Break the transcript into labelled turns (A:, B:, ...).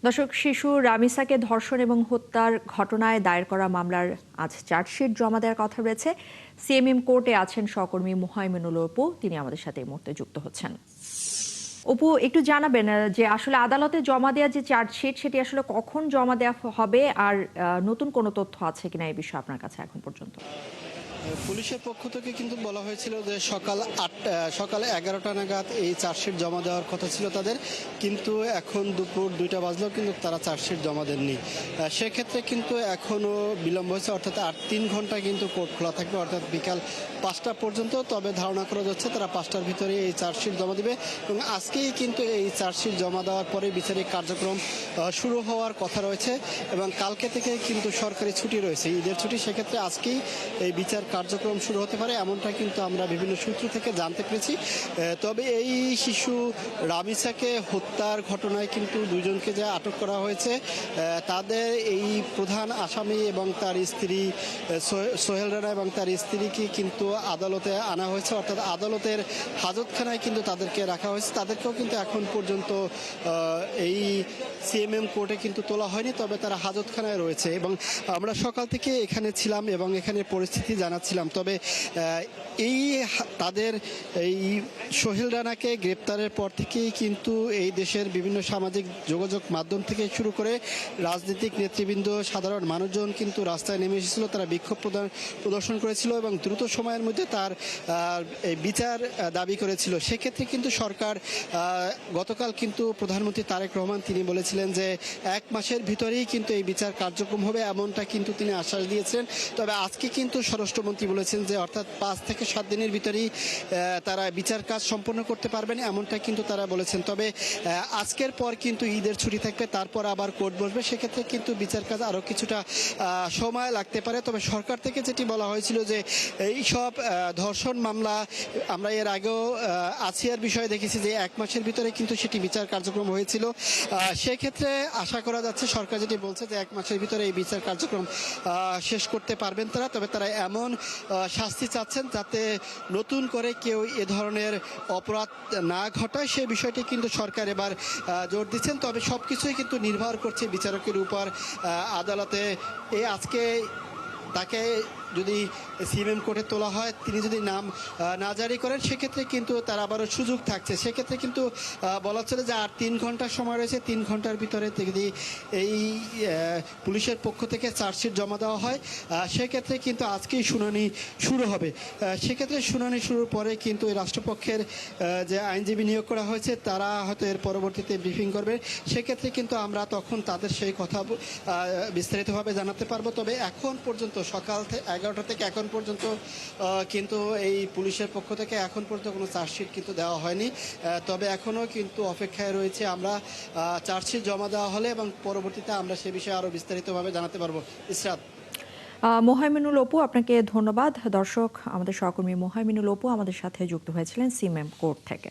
A: দর্শক, শিশু রামিসাকে ধর্ষণ এবং হত্যার ঘটনায় দায়ের করা মামলার আজ চার্জশিট জমা দেওয়ার কথা রয়েছে। সিএমএম কোর্টে আছেন সহকর্মী মুহাইমিনুল অপু, তিনি আমাদের সাথে এই মুহূর্তে যুক্ত হচ্ছেন। অপু, একটু জানাবেন যে আসলে আদালতে জমা দেওয়া যে চার্জশিট সেটি আসলে কখন জমা দেওয়া হবে, আর নতুন কোনো তথ্য আছে কিনা এই বিষয়ে আপনার কাছে এখন পর্যন্ত?
B: পুলিশের পক্ষ থেকে কিন্তু বলা হয়েছিল যে সকাল 11টা নাগাদ এই চার্জশিট জমা দেওয়ার কথা ছিল তাদের, কিন্তু এখন দুপুর 2টা বাজলেও কিন্তু তারা চার্জশিট জমা দেননি। সেক্ষেত্রে কিন্তু এখনও বিলম্ব হয়েছে, অর্থাৎ 3 ঘন্টা কিন্তু কোর্ট খোলা থাকবে, অর্থাৎ বিকাল 5টা পর্যন্ত। তবে ধারণা করা যাচ্ছে তারা 5টার ভিতরে এই চার্জশিট জমা দিবে এবং আজকেই কিন্তু এই চার্জশিট জমা দেওয়ার পরে বিচারিক কার্যক্রম শুরু হওয়ার কথা রয়েছে এবং কালকে থেকে কিন্তু সরকারি ছুটি রয়েছে, ঈদের ছুটি। সেক্ষেত্রে আজকেই এই বিচার কার্যক্রম শুরু হতে পারে, এমনটা কিন্তু আমরা বিভিন্ন সূত্র থেকে জানতে পেরেছি। তবে এই শিশু রামিসাকে হত্যার ঘটনায় কিন্তু দুজনকে যে আটক করা হয়েছে, তাদের এই প্রধান আসামি এবং তার স্ত্রী সোহেল রানা এবং তার স্ত্রীকে কিন্তু আদালতে আনা হয়েছে, অর্থাৎ আদালতের হাজতখানায় কিন্তু তাদেরকে রাখা হয়েছে। তাদেরকেও কিন্তু এখন পর্যন্ত এই সিএমএম কোর্টে কিন্তু তোলা হয়নি, তবে তারা হাজতখানায় রয়েছে এবং আমরা সকাল থেকে এখানে ছিলাম এবং এখানে পরিস্থিতি জানাচ্ছিলাম। তবে তাদের এই সোহেল রানাকে গ্রেপ্তারের পর থেকেই কিন্তু এই দেশের বিভিন্ন সামাজিক যোগাযোগ মাধ্যম থেকে শুরু করে রাজনৈতিক নেতৃবৃন্দ, সাধারণ মানুষজন কিন্তু রাস্তায় নেমে এসেছিল, তারা বিক্ষোভ প্রদর্শন করেছিল এবং দ্রুত সময়ের মধ্যে তার বিচার দাবি করেছিল। সেক্ষেত্রে কিন্তু সরকার গতকাল কিন্তু প্রধানমন্ত্রী তারেক রহমান তিনি বলেছিলেন যে 1 মাসের ভিতরেই কিন্তু এই বিচার কার্যক্রম হবে, এমনটা কিন্তু তিনি আশ্বাস দিয়েছেন। তবে আজকে কিন্তু স্বরাষ্ট্রমন্ত্রী বলেছেন যে অর্থাৎ 5 থেকে 7 দিনের ভিতরেই তারা বিচার কাজ সম্পন্ন করতে পারবেন, এমনটা কিন্তু তারা বলেছেন। তবে আজকের পর কিন্তু ঈদের ছুটি থাকবে, তারপর আবার কোর্ট বসবে, সেক্ষেত্রে কিন্তু বিচার কাজ আরও কিছুটা সময় লাগতে পারে। তবে সরকার থেকে যেটি বলা হয়েছিল যে এই সব ধর্ষণ মামলা আমরা এর আগেও আসিয়ার বিষয়ে দেখেছি যে 1 মাসের ভিতরে কিন্তু সেটি বিচার কার্যক্রম হয়েছিল। সেক্ষেত্রে আশা করা যাচ্ছে সরকার যেটি বলছে যে 1 মাসের ভিতরে এই বিচার কার্যক্রম শেষ করতে পারবেন তারা। তবে তারা এমন শাস্তি চাচ্ছেন যাতে নতুন করে কেউ এ ধরনের অপরাধ না ঘটায়, সেই বিষয়টি কিন্তু সরকার এবার জোর দিচ্ছেন। তবে সব কিছুই কিন্তু নির্ভর করছে বিচারকের উপর। আদালতে আজকে তাকে যদি সিএমএম কোর্টে তোলা হয়, তিনি যদি নাম না জারি করেন, সেক্ষেত্রে কিন্তু তার আবারও সুযোগ থাকছে। সেক্ষেত্রে কিন্তু বলা হচ্ছে যে আর 3 ঘন্টার সময় রয়েছে, 3 ঘন্টার ভিতরে যদি এই পুলিশের পক্ষ থেকে চার্জশিট জমা দেওয়া হয়, সেক্ষেত্রে কিন্তু আজকেই শুনানি শুরু হবে। সেক্ষেত্রে শুনানি শুরুর পরে কিন্তু এই রাষ্ট্রপক্ষের যে আইনজীবী নিয়োগ করা হয়েছে তারা হয়তো এর পরবর্তীতে ব্রিফিং করবে। সেক্ষেত্রে কিন্তু আমরা তখন তাদের সেই কথা বিস্তারিতভাবে জানাতে পারবো। তবে এখন পর্যন্ত সকাল 11টা থেকে এখন পর্যন্ত কিন্তু এই পুলিশের পক্ষ থেকে এখন পর্যন্ত কোনো চার্জশিট কিন্তু দেওয়া হয়নি। তবে এখনও কিন্তু অপেক্ষায় রয়েছে আমরা চার্জশিট জমা দেওয়া হলে এবং পরবর্তীতে আমরা সে বিষয়ে আরও বিস্তারিতভাবে জানাতে পারবো। ইসরাত।
A: মুহাইমিনুল অপু, আপনাকে ধন্যবাদ। দর্শক, আমাদের সহকর্মী মুহাইমিনুল অপু আমাদের সাথে যুক্ত হয়েছিলেন সিএমএম কোর্ট থেকে।